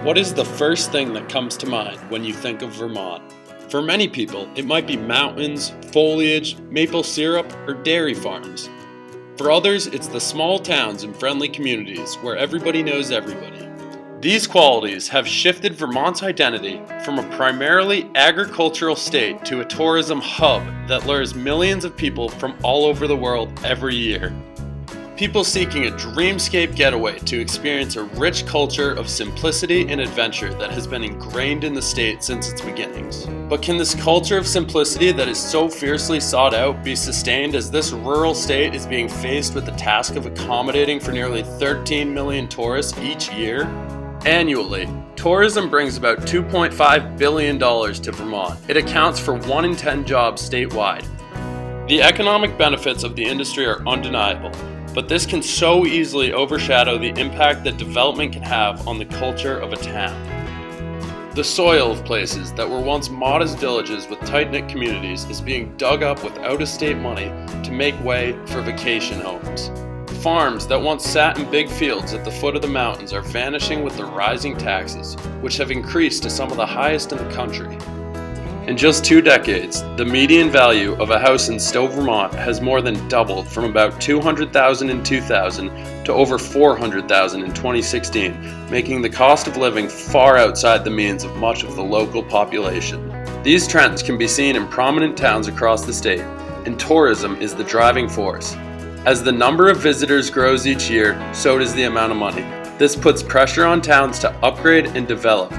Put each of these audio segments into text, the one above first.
What is the first thing that comes to mind when you think of Vermont? For many people, it might be mountains, foliage, maple syrup, or dairy farms. For others, it's the small towns and friendly communities where everybody knows everybody. These qualities have shifted Vermont's identity from a primarily agricultural state to a tourism hub that lures millions of people from all over the world every year. People seeking a dreamscape getaway to experience a rich culture of simplicity and adventure that has been ingrained in the state since its beginnings. But can this culture of simplicity that is so fiercely sought out be sustained as this rural state is being faced with the task of accommodating for nearly 13 million tourists each year? Annually, tourism brings about $2.5 billion to Vermont. It accounts for 1 in 10 jobs statewide. The economic benefits of the industry are undeniable, but this can so easily overshadow the impact that development can have on the culture of a town. The soil of places that were once modest villages with tight-knit communities is being dug up with out-of-state money to make way for vacation homes. Farms that once sat in big fields at the foot of the mountains are vanishing with the rising taxes, which have increased to some of the highest in the country. In just 2 decades, the median value of a house in Stowe, Vermont has more than doubled from about $200,000 in 2000 to over $400,000 in 2016, making the cost of living far outside the means of much of the local population. These trends can be seen in prominent towns across the state, and tourism is the driving force. As the number of visitors grows each year, so does the amount of money. This puts pressure on towns to upgrade and develop.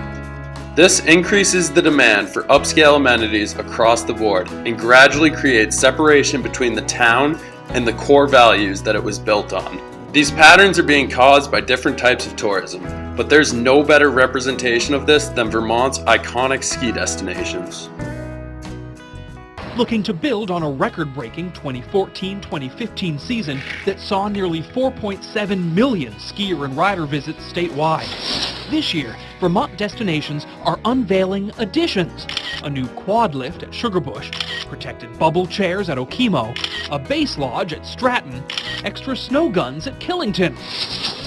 This increases the demand for upscale amenities across the board and gradually creates separation between the town and the core values that it was built on. These patterns are being caused by different types of tourism, but there's no better representation of this than Vermont's iconic ski destinations. Looking to build on a record-breaking 2014-2015 season that saw nearly 4.7 million skier and rider visits statewide. This year, Vermont destinations are unveiling additions. A new quad lift at Sugarbush, protected bubble chairs at Okemo, a base lodge at Stratton, extra snow guns at Killington,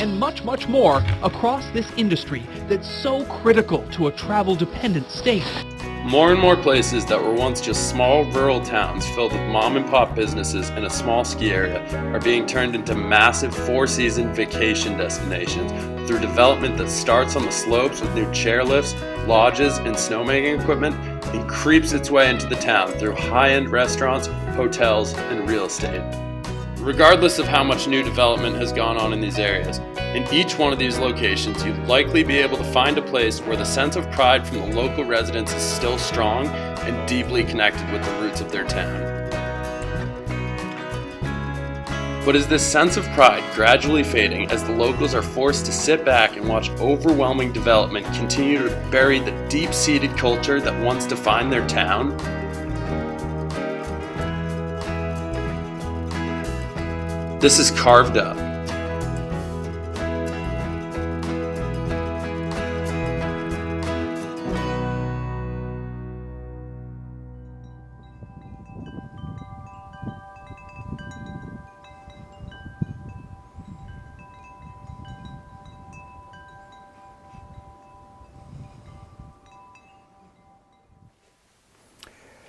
and much, much more across this industry that's so critical to a travel-dependent state. More and more places that were once just small rural towns filled with mom-and-pop businesses and a small ski area are being turned into massive 4-season vacation destinations through development that starts on the slopes with new chairlifts, lodges, and snowmaking equipment and creeps its way into the town through high-end restaurants, hotels, and real estate. Regardless of how much new development has gone on in these areas, in each one of these locations you'd likely be able to find a place where the sense of pride from the local residents is still strong and deeply connected with the roots of their town. But is this sense of pride gradually fading as the locals are forced to sit back and watch overwhelming development continue to bury the deep-seated culture that once defined their town? This is Carved Up.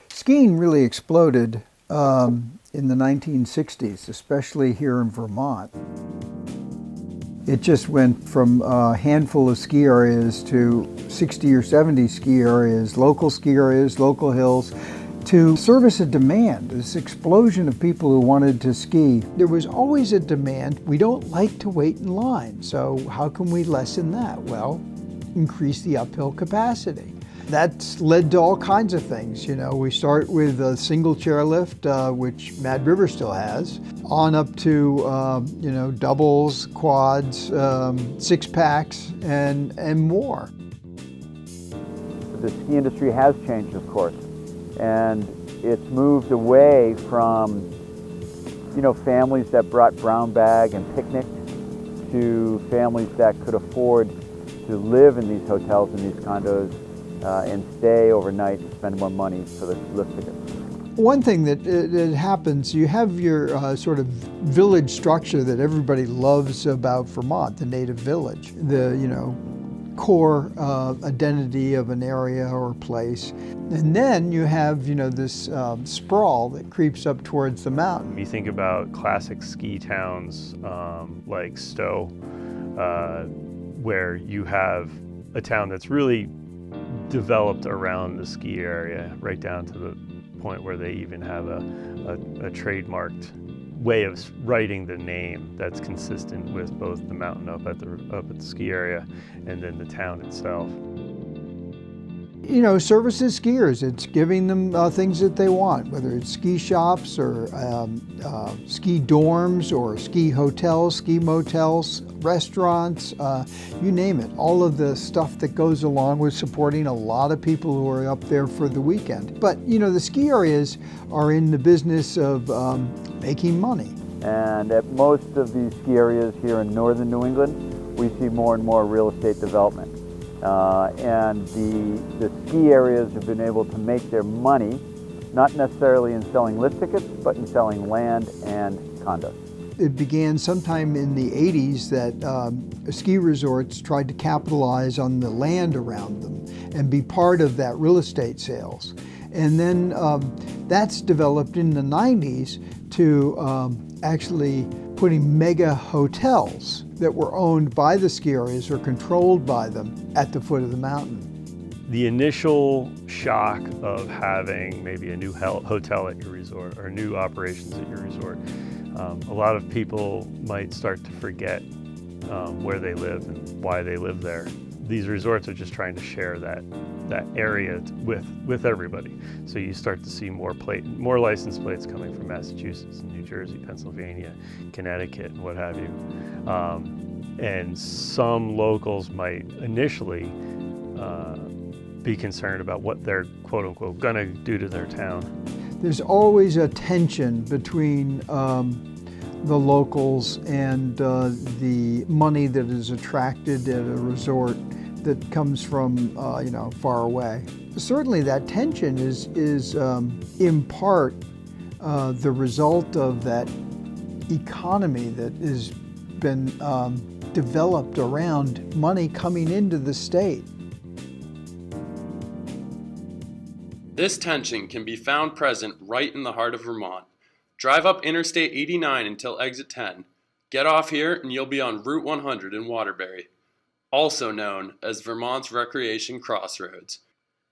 Skiing really exploded in the 1960s, especially here in Vermont. It just went from a handful of ski areas to 60 or 70 ski areas, local hills, to service a demand, this explosion of people who wanted to ski. There was always a demand. We don't like to wait in line, so how can we lessen that? Well, increase the uphill capacity. That's led to all kinds of things. You know, we start with a single chairlift, which Mad River still has, on up to doubles, quads, 6-packs, and more. The ski industry has changed, of course, and it's moved away from, families that brought brown bag and picnic to families that could afford to live in these hotels and these condos and stay overnight and spend more money for the lift tickets. One thing that it happens, you have your sort of village structure that everybody loves about Vermont, the native village. The core identity of an area or place. And then you have, this sprawl that creeps up towards the mountain. You think about classic ski towns like Stowe, where you have a town that's really developed around the ski area, right down to the point where they even have a trademarked way of writing the name that's consistent with both the mountain up at the ski area and then the town itself. Services skiers. It's giving them things that they want, whether it's ski shops or ski dorms or ski hotels, ski motels, restaurants, you name it. All of the stuff that goes along with supporting a lot of people who are up there for the weekend. But, the ski areas are in the business of making money. And at most of these ski areas here in northern New England, we see more and more real estate development. And the ski areas have been able to make their money, not necessarily in selling lift tickets, but in selling land and condos. It began sometime in the 80s that ski resorts tried to capitalize on the land around them and be part of that real estate sales. And then that's developed in the 90s to actually putting mega hotels that were owned by the ski areas or controlled by them at the foot of the mountain. The initial shock of having maybe a new hotel at your resort or new operations at your resort, a lot of people might start to forget where they live and why they live there. These resorts are just trying to share that area with everybody. So you start to see more license plates coming from Massachusetts and New Jersey, Pennsylvania, Connecticut, and what have you. And some locals might initially be concerned about what they're quote unquote gonna do to their town. There's always a tension between the locals and the money that is attracted at a resort that comes from far away. Certainly that tension is in part the result of that economy that has been developed around money coming into the state. This tension can be found present right in the heart of Vermont. Drive up Interstate 89 until exit 10. Get off here and you'll be on Route 100 in Waterbury, also known as Vermont's Recreation Crossroads.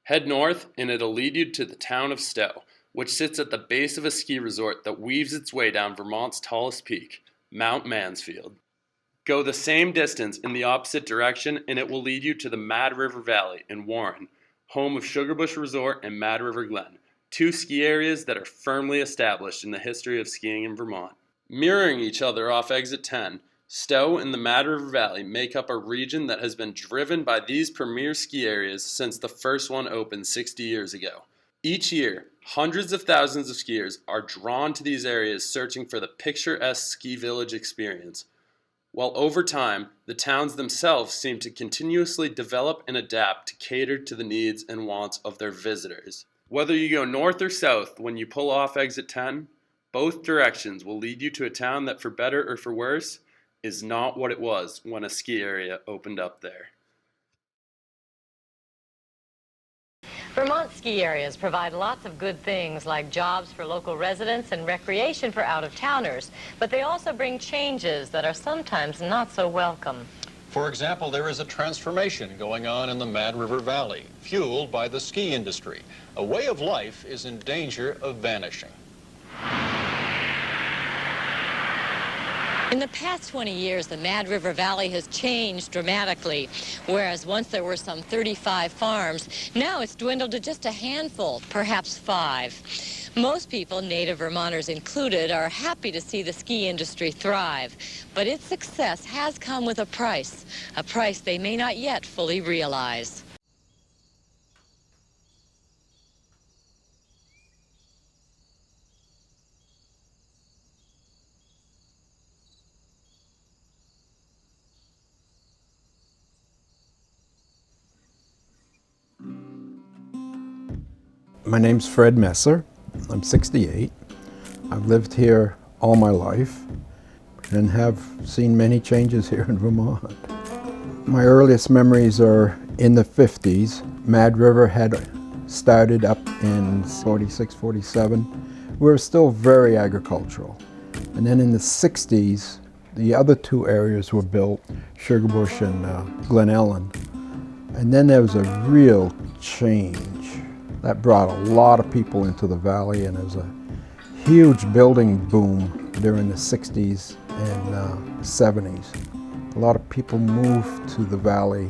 Head north and it'll lead you to the town of Stowe, which sits at the base of a ski resort that weaves its way down Vermont's tallest peak, Mount Mansfield. Go the same distance in the opposite direction and it will lead you to the Mad River Valley in Warren, home of Sugarbush Resort and Mad River Glen, two ski areas that are firmly established in the history of skiing in Vermont. Mirroring each other off exit 10, Stowe and the Mad River Valley make up a region that has been driven by these premier ski areas since the first one opened 60 years ago. Each year, hundreds of thousands of skiers are drawn to these areas searching for the picturesque ski village experience, while over time, the towns themselves seem to continuously develop and adapt to cater to the needs and wants of their visitors. Whether you go north or south when you pull off exit 10, both directions will lead you to a town that, for better or for worse, is not what it was when a ski area opened up there. Vermont ski areas provide lots of good things like jobs for local residents and recreation for out-of-towners, but they also bring changes that are sometimes not so welcome. For example, there is a transformation going on in the Mad River Valley, fueled by the ski industry. A way of life is in danger of vanishing. In the past 20 years, the Mad River Valley has changed dramatically. Whereas once there were some 35 farms, now it's dwindled to just a handful, perhaps 5. Most people, native Vermonters included, are happy to see the ski industry thrive. But its success has come with a price they may not yet fully realize. My name's Fred Messer. I'm 68. I've lived here all my life and have seen many changes here in Vermont. My earliest memories are in the 50s. Mad River had started up in 46, 47. We were still very agricultural. And then in the 60s, the other two areas were built, Sugarbush and Glen Ellen. And then there was a real change. That brought a lot of people into the valley, and there was a huge building boom during the 60s and 70s. A lot of people moved to the valley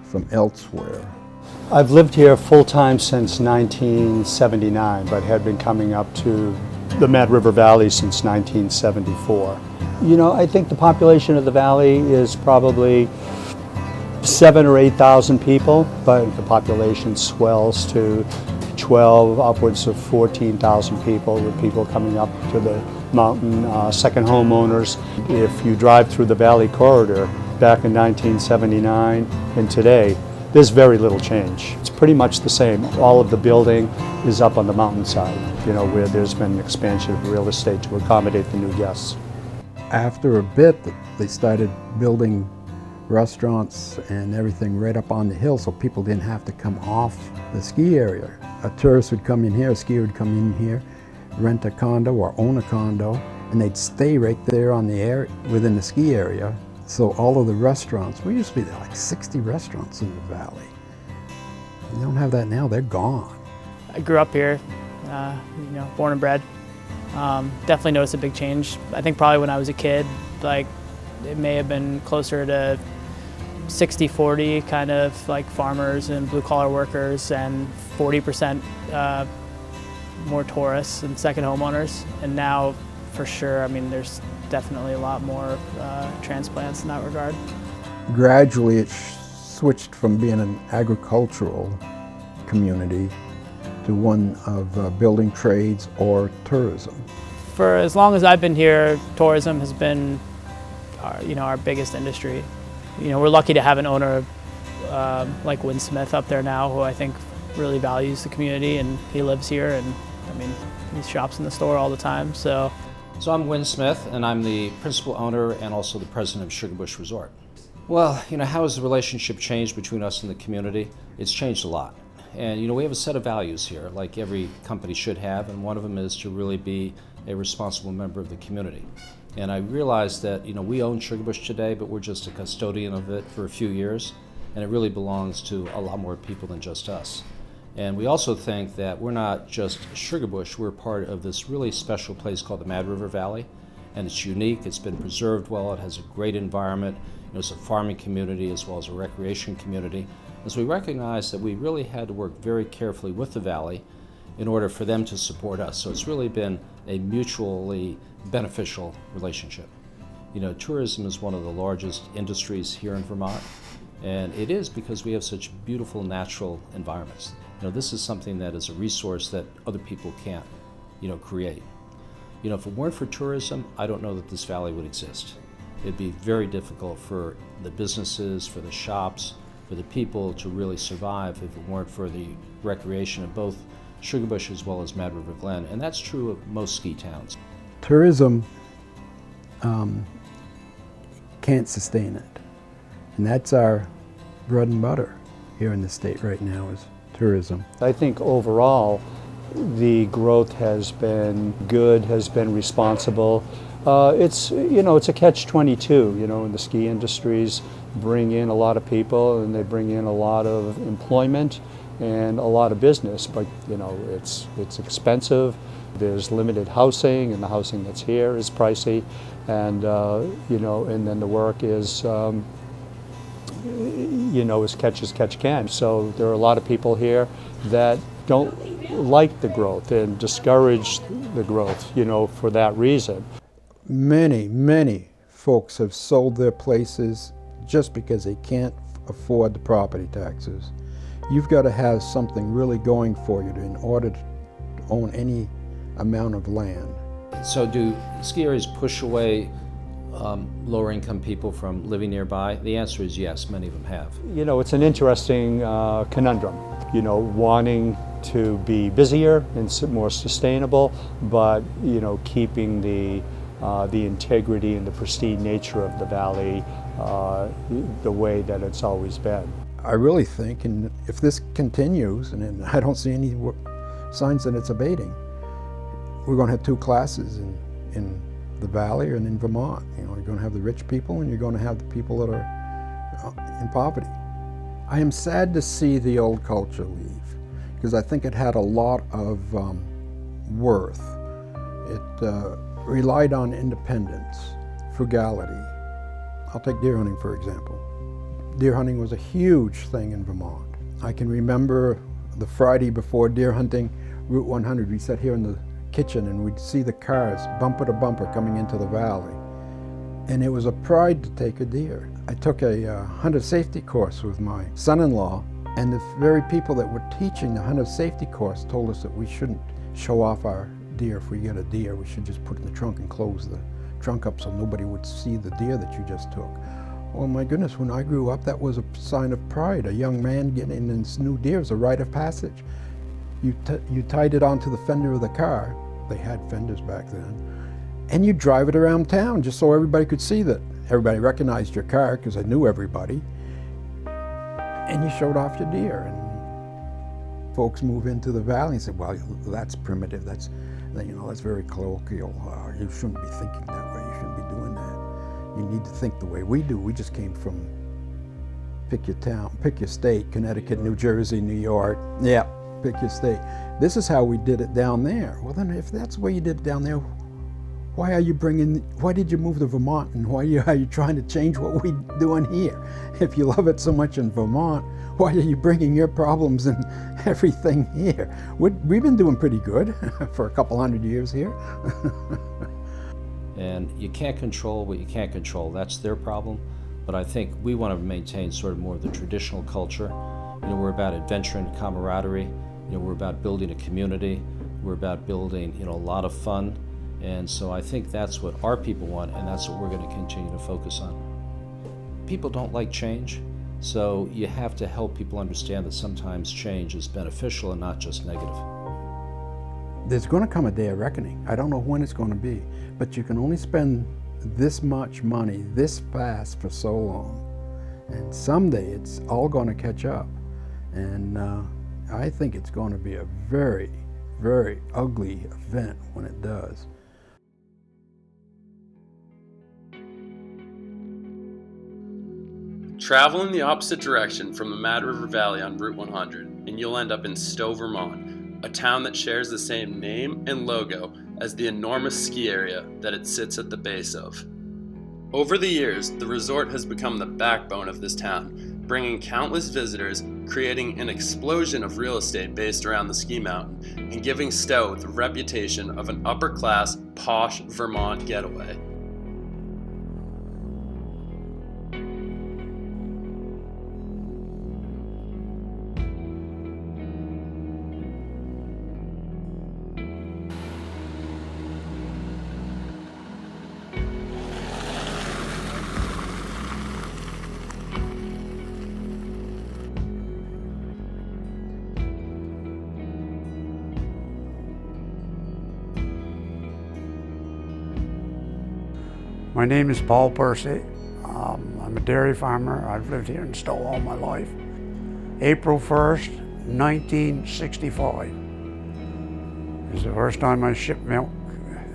from elsewhere. I've lived here full-time since 1979, but had been coming up to the Mad River Valley since 1974. You know, I think the population of the valley is probably 7,000 or 8,000 people, but the population swells to 12, upwards of 14,000 people, with people coming up to the mountain, second homeowners. If you drive through the valley corridor back in 1979 and today, there's very little change. It's pretty much the same. All of the building is up on the mountainside, you know, where there's been an expansion of real estate to accommodate the new guests. After a bit, they started building restaurants and everything right up on the hill, so people didn't have to come off the ski area. A tourist would come in here, a skier would come in here, rent a condo or own a condo, and they'd stay right there on the area, within the ski area. So all of the restaurants, we used to be like 60 restaurants in the valley. You don't have that now, they're gone. I grew up here, you know, born and bred. Definitely noticed a big change. I think probably when I was a kid, like it may have been closer to 60-40, kind of like farmers and blue collar workers, and 40% more tourists and second homeowners. And now for sure, I mean, there's definitely a lot more transplants in that regard. Gradually it switched from being an agricultural community to one of building trades or tourism. For as long as I've been here, tourism has been our biggest industry. You know, we're lucky to have an owner like Win Smith up there now, who I think really values the community, and he lives here, and I mean, he shops in the store all the time. So I'm Win Smith, and I'm the principal owner and also the president of Sugarbush Resort. Well, you know, how has the relationship changed between us and the community? It's changed a lot. And you know, we have a set of values here, like every company should have, and one of them is to really be a responsible member of the community. And I realized that, you know, we own Sugarbush today, but we're just a custodian of it for a few years, and it really belongs to a lot more people than just us. And we also think that we're not just Sugarbush, we're part of this really special place called the Mad River Valley, and it's unique, it's been preserved well, it has a great environment, you know, it's a farming community as well as a recreation community. And so we recognized that we really had to work very carefully with the valley in order for them to support us. So it's really been a mutually beneficial relationship. You know, tourism is one of the largest industries here in Vermont, and it is because we have such beautiful natural environments. You know, this is something that is a resource that other people can't, you know, create. You know, if it weren't for tourism, I don't know that this valley would exist. It'd be very difficult for the businesses, for the shops, for the people to really survive if it weren't for the recreation of both Sugarbush as well as Mad River Glen, and that's true of most ski towns. Tourism can't sustain it, and that's our bread and butter here in the state right now is tourism. I think overall the growth has been good, has been responsible. It's a catch-22, you know, and the ski industries bring in a lot of people and they bring in a lot of employment and a lot of business, but you know, it's expensive. There's limited housing, and the housing that's here is pricey, and you know, and then the work is you know, as catch can. So there are a lot of people here that don't like the growth and discourage the growth, you know, for that reason. Many folks have sold their places just because they can't afford the property taxes. You've got to have something really going for you in order to own any amount of land. So do ski areas push away lower income people from living nearby? The answer is yes, many of them have. You know, it's an interesting conundrum, you know, wanting to be busier and more sustainable, but you know, keeping the integrity and the pristine nature of the valley the way that it's always been. I really think, and if this continues, and I don't see any signs that it's abating, we're going to have two classes in the valley and in Vermont. You know, you're going to have the rich people and you're going to have the people that are in poverty. I am sad to see the old culture leave, because I think it had a lot of worth. It relied on independence, frugality. I'll take deer hunting, for example. Deer hunting was a huge thing in Vermont. I can remember the Friday before deer hunting, Route 100, we sat here in the kitchen and we'd see the cars bumper to bumper coming into the valley. And it was a pride to take a deer. I took a hunter safety course with my son-in-law, and the very people that were teaching the hunter safety course told us that we shouldn't show off our deer. If we get a deer, we should just put it in the trunk and close the trunk up so nobody would see the deer that you just took. Oh my goodness, when I grew up, that was a sign of pride. A young man getting this new deer was a rite of passage. You tied it onto the fender of the car. They had fenders back then. And you drive it around town just so everybody could see that everybody recognized your car, because I knew everybody. And you showed off your deer. And folks move into the valley and say, well, that's primitive. That's very colloquial. You shouldn't be thinking that way. You shouldn't be doing that. You need to think the way we do. We just came from pick your town, pick your state, Connecticut, New Jersey, New York. Yeah, pick your state. This is how we did it down there. Well then, if that's the way you did it down there, why did you move to Vermont, and why are you trying to change what we're doing here? If you love it so much in Vermont, why are you bringing your problems and everything here? We've been doing pretty good for a couple hundred years here. And you can't control what you can't control. That's their problem. But I think we want to maintain sort of more of the traditional culture. You know, we're about adventure and camaraderie. You know, we're about building a community. We're about building, a lot of fun. And so I think that's what our people want, and that's what we're going to continue to focus on. People don't like change, so you have to help people understand that sometimes change is beneficial and not just negative. There's going to come a day of reckoning. I don't know when it's going to be, but you can only spend this much money this fast for so long. And someday it's all going to catch up. And I think it's going to be a very, very ugly event when it does. Travel in the opposite direction from the Mad River Valley on Route 100, and you'll end up in Stowe, Vermont, a town that shares the same name and logo as the enormous ski area that it sits at the base of. Over the years, the resort has become the backbone of this town, bringing countless visitors, creating an explosion of real estate based around the ski mountain, and giving Stowe the reputation of an upper-class, posh Vermont getaway. My name is Paul Percy. I'm a dairy farmer. I've lived here in Stowe all my life. April 1st, 1965 is the first time I shipped milk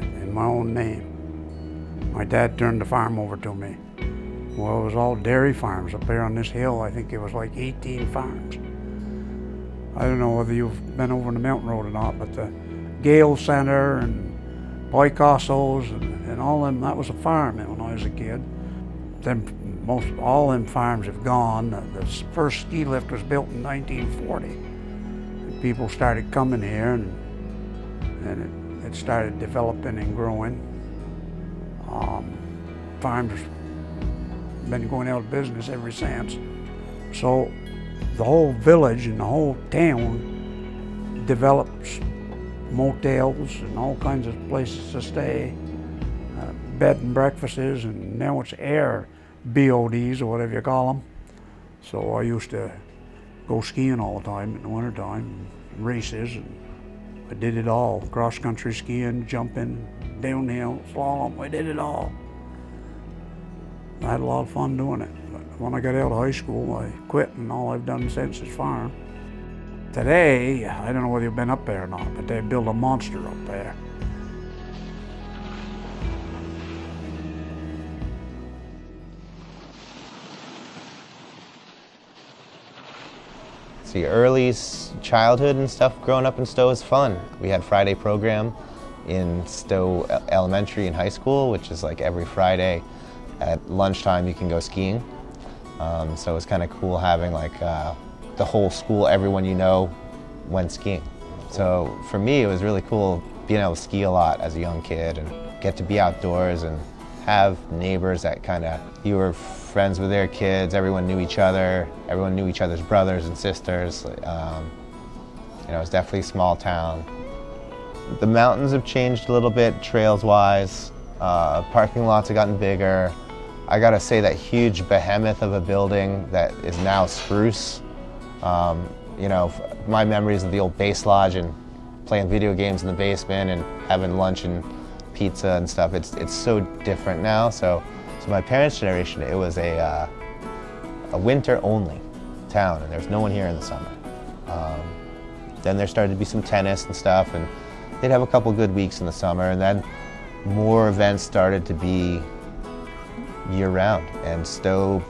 in my own name. My dad turned the farm over to me. Well, it was all dairy farms up there on this hill. I think it was like 18 farms. I don't know whether you've been over the mountain road or not, but the Gale Center and Picasso's and all them, that was a farm when I was a kid. Then all them farms have gone. The first ski lift was built in 1940. And people started coming here and it started developing and growing. Farms have been going out of business ever since. So the whole village and the whole town developed motels and all kinds of places to stay, bed and breakfasts, and now it's air BODs or whatever you call them. So I used to go skiing all the time in the wintertime, races, and I did it all. Cross-country skiing, jumping, downhill, slalom, I did it all. I had a lot of fun doing it. But when I got out of high school, I quit, and all I've done since is farm. Today, I don't know whether you've been up there or not, but they built a monster up there. See, early childhood and stuff growing up in Stowe was fun. We had Friday program in Stowe Elementary and High School, which is like every Friday at lunchtime you can go skiing. So it was kind of cool having like the whole school, everyone you know, went skiing. So for me, it was really cool being able to ski a lot as a young kid and get to be outdoors and have neighbors that kind of, you were friends with their kids, everyone knew each other, everyone knew each other's brothers and sisters. You know, it's definitely a small town. The mountains have changed a little bit trails-wise. Parking lots have gotten bigger. I gotta say that huge behemoth of a building that is now spruce. You know, my memories of the old base lodge and playing video games in the basement and having lunch and pizza and stuff, it's so different now. So my parents' generation, it was a winter-only town, and there's no one here in the summer. Then there started to be some tennis and stuff, and they'd have a couple good weeks in the summer, and then more events started to be year-round, and Stowe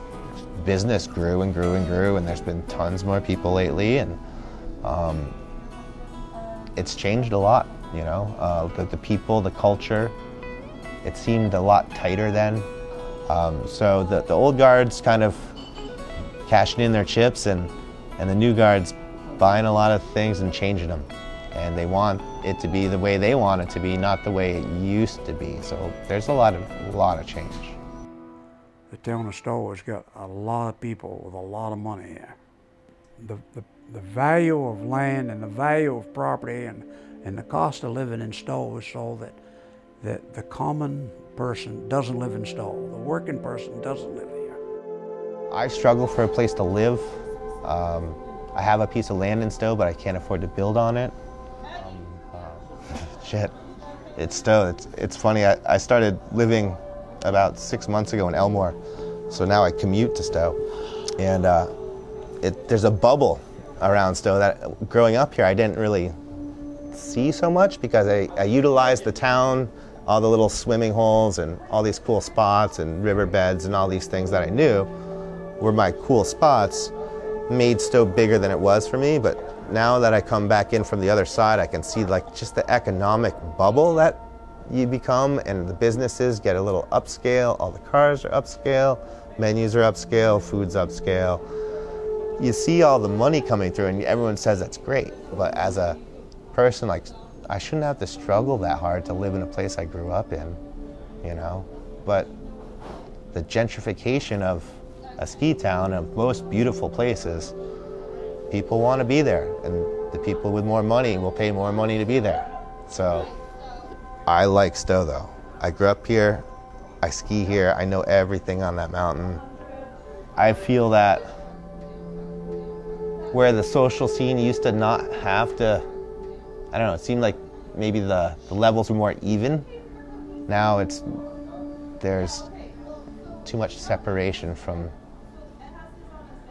business grew and grew and grew, and there's been tons more people lately, and it's changed a lot, you know. The people, the culture, it seemed a lot tighter then. So the old guard's kind of cashing in their chips, and the new guard's buying a lot of things and changing them. And they want it to be the way they want it to be, not the way it used to be. So there's a lot of change. The town of Stowe has got a lot of people with a lot of money here. The value of land and the value of property and the cost of living in Stowe is so that the common person doesn't live in Stowe. The working person doesn't live here. I struggle for a place to live. I have a piece of land in Stowe, but I can't afford to build on it. Shit, it's Stowe. It's funny, I started living about 6 months ago in Elmore, so now I commute to Stowe. And there's a bubble around Stowe that growing up here I didn't really see so much, because I utilized the town, all the little swimming holes and all these cool spots and riverbeds and all these things that I knew were my cool spots, made Stowe bigger than it was for me. But now that I come back in from the other side, I can see like just the economic bubble that you become, and the businesses get a little upscale, all the cars are upscale, menus are upscale, food's upscale. You see all the money coming through and everyone says that's great, but as a person, like, I shouldn't have to struggle that hard to live in a place I grew up in, you know? But the gentrification of a ski town, of most beautiful places, people want to be there, and the people with more money will pay more money to be there. So I like Stowe though. I grew up here, I ski here, I know everything on that mountain. I feel that where the social scene used to not have to, I don't know, it seemed like maybe the levels were more even. Now there's too much separation from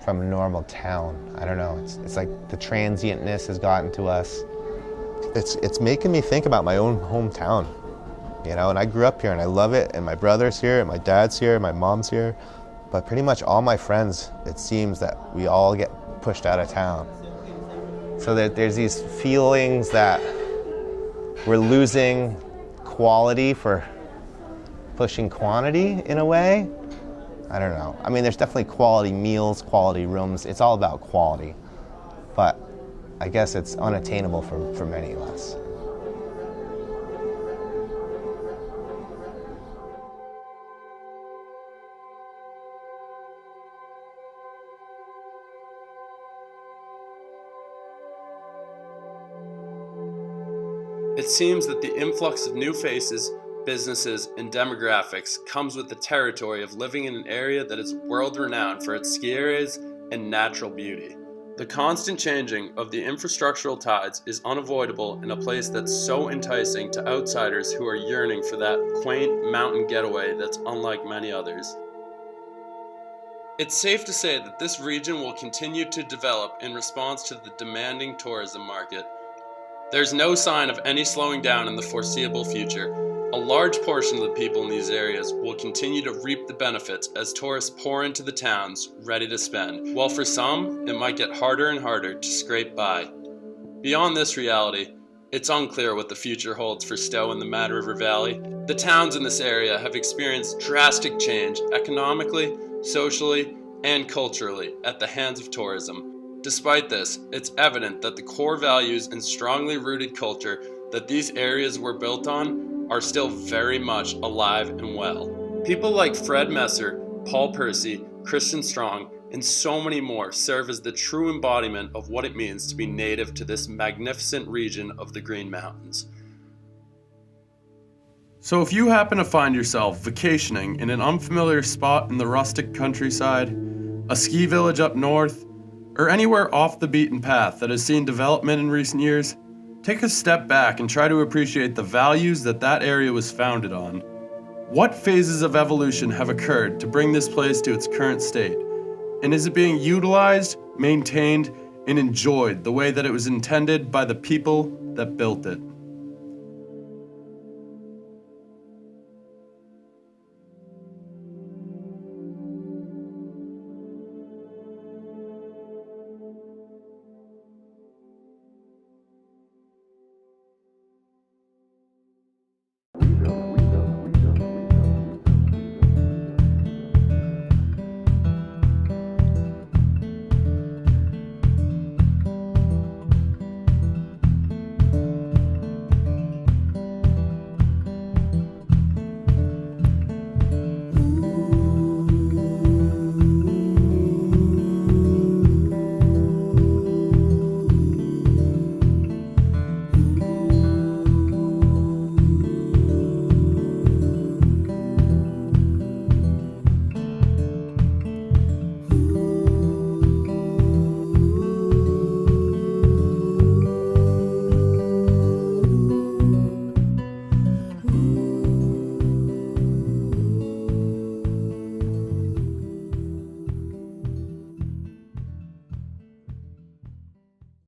a normal town. I don't know, it's like the transientness has gotten to us. It's making me think about my own hometown, you know, and I grew up here and I love it, and my brother's here, and my dad's here, and my mom's here, but pretty much all my friends, it seems that we all get pushed out of town. So there's these feelings that we're losing quality for pushing quantity in a way. I don't know. I mean, there's definitely quality meals, quality rooms. It's all about quality. But I guess it's unattainable for many of us. It seems that the influx of new faces, businesses, and demographics comes with the territory of living in an area that is world-renowned for its ski areas and natural beauty. The constant changing of the infrastructural tides is unavoidable in a place that's so enticing to outsiders who are yearning for that quaint mountain getaway that's unlike many others. It's safe to say that this region will continue to develop in response to the demanding tourism market. There's no sign of any slowing down in the foreseeable future. A large portion of the people in these areas will continue to reap the benefits as tourists pour into the towns ready to spend, while for some, it might get harder and harder to scrape by. Beyond this reality, it's unclear what the future holds for Stowe and the Mad River Valley. The towns in this area have experienced drastic change economically, socially, and culturally at the hands of tourism. Despite this, it's evident that the core values and strongly rooted culture that these areas were built on are still very much alive and well. People like Fred Messer, Paul Percy, Christian Strong, and so many more serve as the true embodiment of what it means to be native to this magnificent region of the Green Mountains. So if you happen to find yourself vacationing in an unfamiliar spot in the rustic countryside, a ski village up north, or anywhere off the beaten path that has seen development in recent years, take a step back and try to appreciate the values that area was founded on. What phases of evolution have occurred to bring this place to its current state? And is it being utilized, maintained, and enjoyed the way that it was intended by the people that built it?